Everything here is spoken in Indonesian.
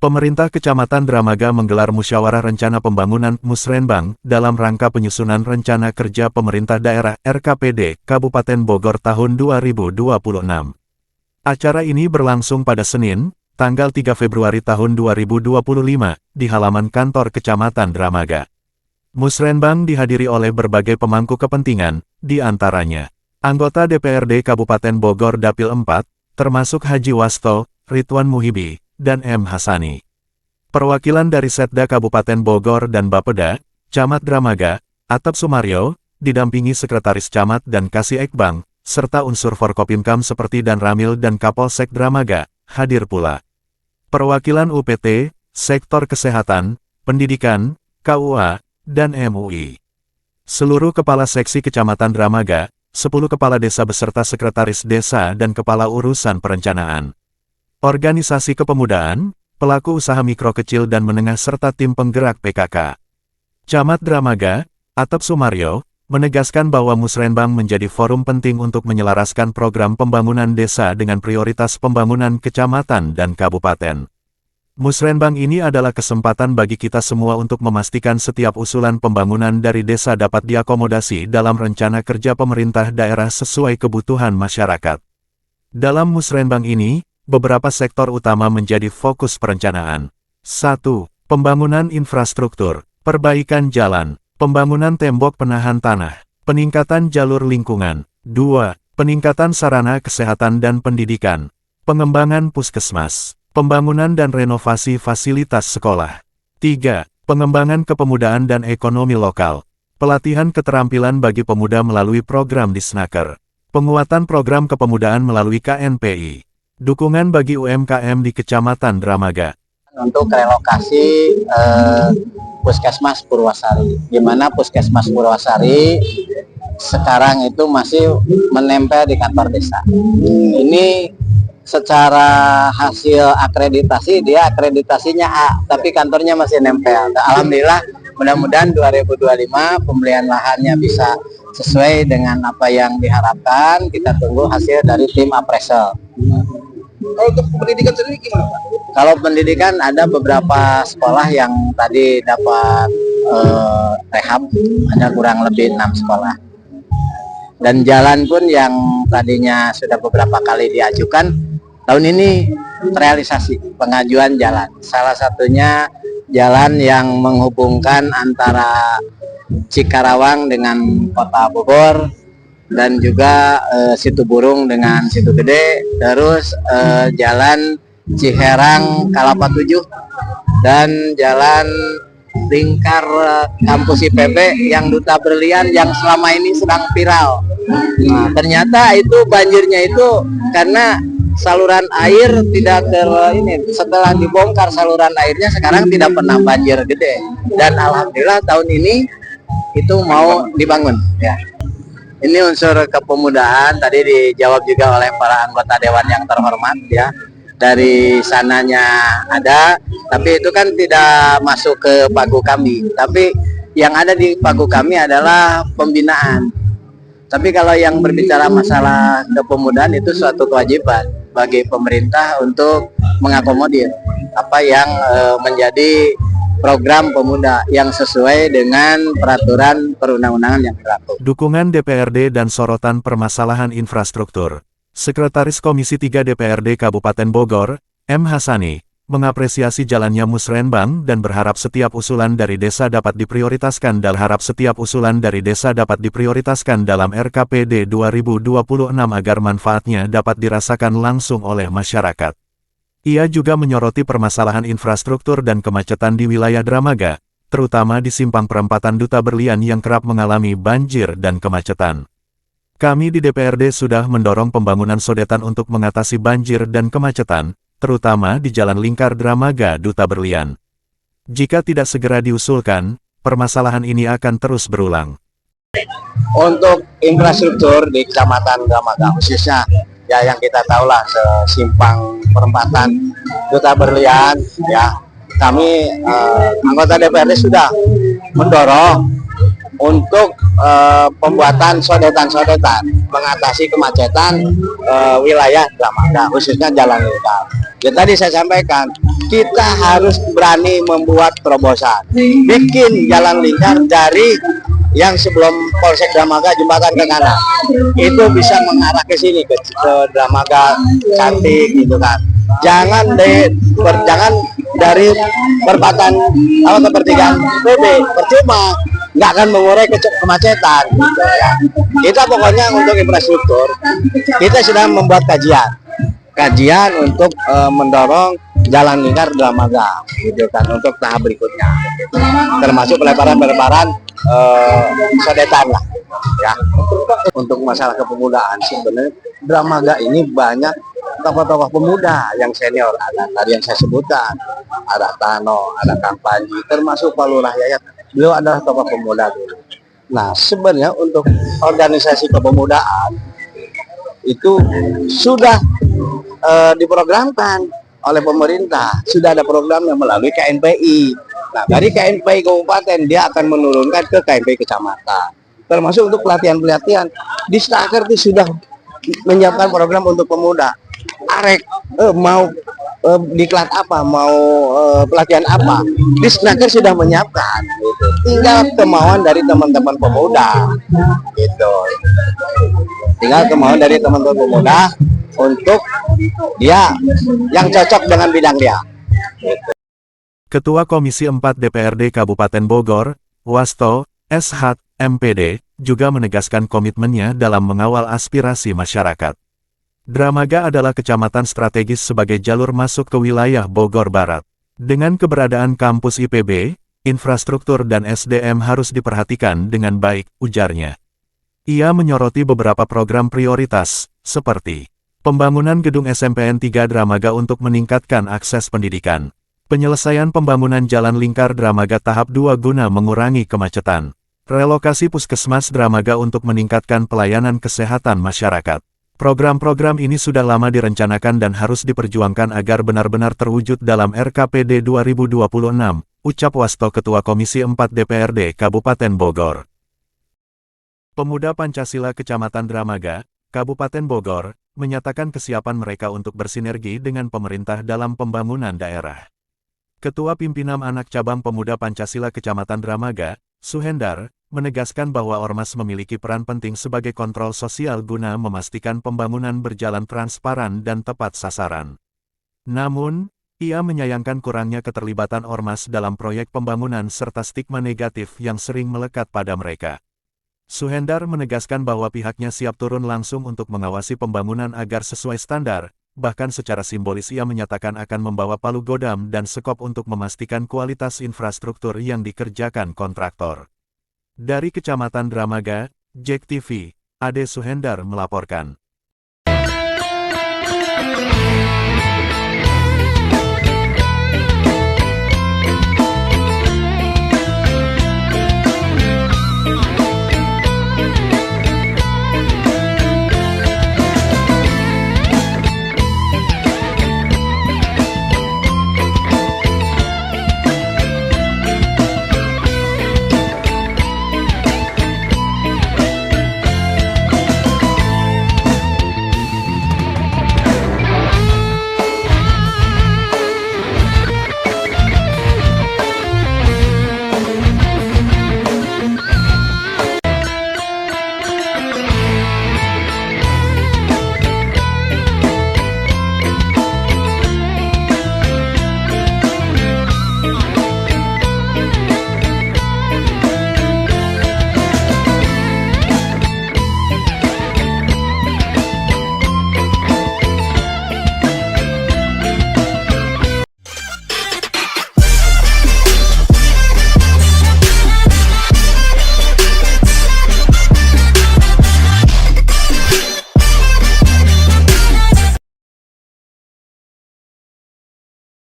Pemerintah Kecamatan Dramaga menggelar musyawarah rencana pembangunan Musrenbang dalam rangka penyusunan rencana kerja pemerintah daerah RKPD Kabupaten Bogor tahun 2026. Acara ini berlangsung pada Senin, tanggal 3 Februari tahun 2025, di halaman kantor Kecamatan Dramaga. Musrenbang dihadiri oleh berbagai pemangku kepentingan, di antaranya anggota DPRD Kabupaten Bogor Dapil 4, termasuk Haji Wasto, Ridwan Muhibi, dan M. Hasani. Perwakilan dari Setda Kabupaten Bogor dan Bapeda, Camat Dramaga, Atap Sumaryo, didampingi Sekretaris Camat dan Kasih Ekbang, serta unsur Forkopimkam seperti Dan Ramil dan Kapolsek Dramaga, hadir pula. Perwakilan UPT, Sektor Kesehatan, Pendidikan, KUA, dan MUI. Seluruh Kepala Seksi Kecamatan Dramaga, 10 Kepala Desa beserta Sekretaris Desa dan Kepala Urusan Perencanaan. Organisasi kepemudaan, pelaku usaha mikro kecil dan menengah serta tim penggerak PKK. Camat Dramaga, Atap Sumaryo, menegaskan bahwa Musrenbang menjadi forum penting untuk menyelaraskan program pembangunan desa dengan prioritas pembangunan kecamatan dan kabupaten. Musrenbang ini adalah kesempatan bagi kita semua untuk memastikan setiap usulan pembangunan dari desa dapat diakomodasi dalam rencana kerja pemerintah daerah sesuai kebutuhan masyarakat. Dalam Musrenbang ini, beberapa sektor utama menjadi fokus perencanaan. 1. Pembangunan infrastruktur, perbaikan jalan, pembangunan tembok penahan tanah, peningkatan jalur lingkungan. 2. Peningkatan sarana kesehatan dan pendidikan, pengembangan puskesmas, pembangunan dan renovasi fasilitas sekolah. 3. Pengembangan kepemudaan dan ekonomi lokal, pelatihan keterampilan bagi pemuda melalui program Disnaker, penguatan program kepemudaan melalui KNPI, dukungan bagi UMKM di Kecamatan Dramaga. Untuk relokasi Puskesmas Purwasari, di mana Puskesmas Purwasari sekarang itu masih menempel di kantor desa. Ini secara hasil akreditasi, dia akreditasinya A, tapi kantornya masih nempel. Alhamdulillah, mudah-mudahan 2025 pembelian lahannya bisa sesuai dengan apa yang diharapkan. Kita tunggu hasil dari tim appraisal. Kalau untuk pendidikan sendiri gimana, Pak? Kalau pendidikan ada beberapa sekolah yang tadi dapat rehab, ada kurang lebih 6 sekolah. Dan jalan pun yang tadinya sudah beberapa kali diajukan, tahun ini terrealisasi pengajuan jalan. Salah satunya jalan yang menghubungkan antara Cikarawang dengan Kota Bogor, dan juga Situburung dengan Situgede, terus jalan Ciherang Kalapa 7, dan jalan lingkar kampus IPB yang Duta Berlian yang selama ini sedang viral. Nah, ternyata itu banjirnya itu karena saluran air tidak setelah dibongkar saluran airnya sekarang tidak pernah banjir gede, dan alhamdulillah tahun ini itu mau dibangun ya. Ini unsur kepemudaan tadi dijawab juga oleh para anggota dewan yang terhormat ya. Dari sananya ada, tapi itu kan tidak masuk ke pagu kami, tapi yang ada di pagu kami adalah pembinaan. Tapi kalau yang berbicara masalah kepemudaan itu suatu kewajiban bagi pemerintah untuk mengakomodir apa yang menjadi program pemuda yang sesuai dengan peraturan perundang-undangan yang berlaku. Dukungan DPRD dan sorotan permasalahan infrastruktur. Sekretaris Komisi 3 DPRD Kabupaten Bogor, M. Hasani, mengapresiasi jalannya Musrenbang dan berharap setiap usulan dari desa dapat diprioritaskan dalam RKPD 2026 agar manfaatnya dapat dirasakan langsung oleh masyarakat. Ia juga menyoroti permasalahan infrastruktur dan kemacetan di wilayah Dramaga, terutama di simpang perempatan Duta Berlian yang kerap mengalami banjir dan kemacetan. Kami di DPRD sudah mendorong pembangunan sodetan untuk mengatasi banjir dan kemacetan, terutama di Jalan Lingkar Dramaga Duta Berlian. Jika tidak segera diusulkan, permasalahan ini akan terus berulang. Untuk infrastruktur di Kecamatan Dramaga khususnya ya yang kita tahu lah simpang perempatan Duta Berlian ya, kami anggota DPRD sudah mendorong untuk pembuatan sodetan-sodetan mengatasi kemacetan wilayah Dramaga khususnya jalan lingkar. Dan tadi saya sampaikan kita harus berani membuat terobosan, bikin jalan lingkar dari yang sebelum Polsek Dramaga jembatan ke kanan itu bisa mengarah ke sini ke Dramaga Cantik gitu kan. Jangan dari perempatan ke pertigaan PB, percuma nggak akan mengurai kemacetan gitu ya. Kita pokoknya untuk infrastruktur kita sedang membuat kajian untuk mendorong jalan lingkar Dramaga gitu kan untuk tahap berikutnya, termasuk pelebaran sodetan lah ya. Untuk masalah kepemudaan sebenarnya Dramaga ini banyak tokoh-tokoh pemuda yang senior, ada tadi yang saya sebutkan, ada Tano, ada Kang Panji, termasuk Pak Lurah Yayat, beliau adalah tokoh pemuda dulu. Nah sebenarnya untuk organisasi kepemudaan itu sudah diprogramkan oleh pemerintah, sudah ada programnya melalui KNPI. Nah dari KNPI kabupaten dia akan menurunkan ke KNPI kecamatan, termasuk untuk pelatihan-pelatihan. Di Snaker itu sudah menyiapkan program untuk pemuda. Arek mau diklat apa, mau pelatihan apa, di Snaker sudah menyiapkan. Gitu. Tinggal kemauan dari teman-teman pemuda, gitu. Tinggal kemauan dari teman-teman pemuda untuk dia yang cocok dengan bidang dia. Gitu. Ketua Komisi 4 DPRD Kabupaten Bogor, Wasto, SH, MPD, juga menegaskan komitmennya dalam mengawal aspirasi masyarakat. Dramaga adalah kecamatan strategis sebagai jalur masuk ke wilayah Bogor Barat. Dengan keberadaan kampus IPB, infrastruktur dan SDM harus diperhatikan dengan baik, ujarnya. Ia menyoroti beberapa program prioritas, seperti pembangunan gedung SMPN 3 Dramaga untuk meningkatkan akses pendidikan, penyelesaian pembangunan jalan lingkar Dramaga tahap 2 guna mengurangi kemacetan, relokasi puskesmas Dramaga untuk meningkatkan pelayanan kesehatan masyarakat. Program-program ini sudah lama direncanakan dan harus diperjuangkan agar benar-benar terwujud dalam RKPD 2026, ucap Wasto Ketua Komisi 4 DPRD Kabupaten Bogor. Pemuda Pancasila Kecamatan Dramaga, Kabupaten Bogor, menyatakan kesiapan mereka untuk bersinergi dengan pemerintah dalam pembangunan daerah. Ketua Pimpinan Anak Cabang Pemuda Pancasila Kecamatan Dramaga, Suhendar, menegaskan bahwa Ormas memiliki peran penting sebagai kontrol sosial guna memastikan pembangunan berjalan transparan dan tepat sasaran. Namun, ia menyayangkan kurangnya keterlibatan Ormas dalam proyek pembangunan serta stigma negatif yang sering melekat pada mereka. Suhendar menegaskan bahwa pihaknya siap turun langsung untuk mengawasi pembangunan agar sesuai standar, bahkan secara simbolis ia menyatakan akan membawa palu godam dan sekop untuk memastikan kualitas infrastruktur yang dikerjakan kontraktor. Dari Kecamatan Dramaga, JEK TV, Ade Suhendar melaporkan.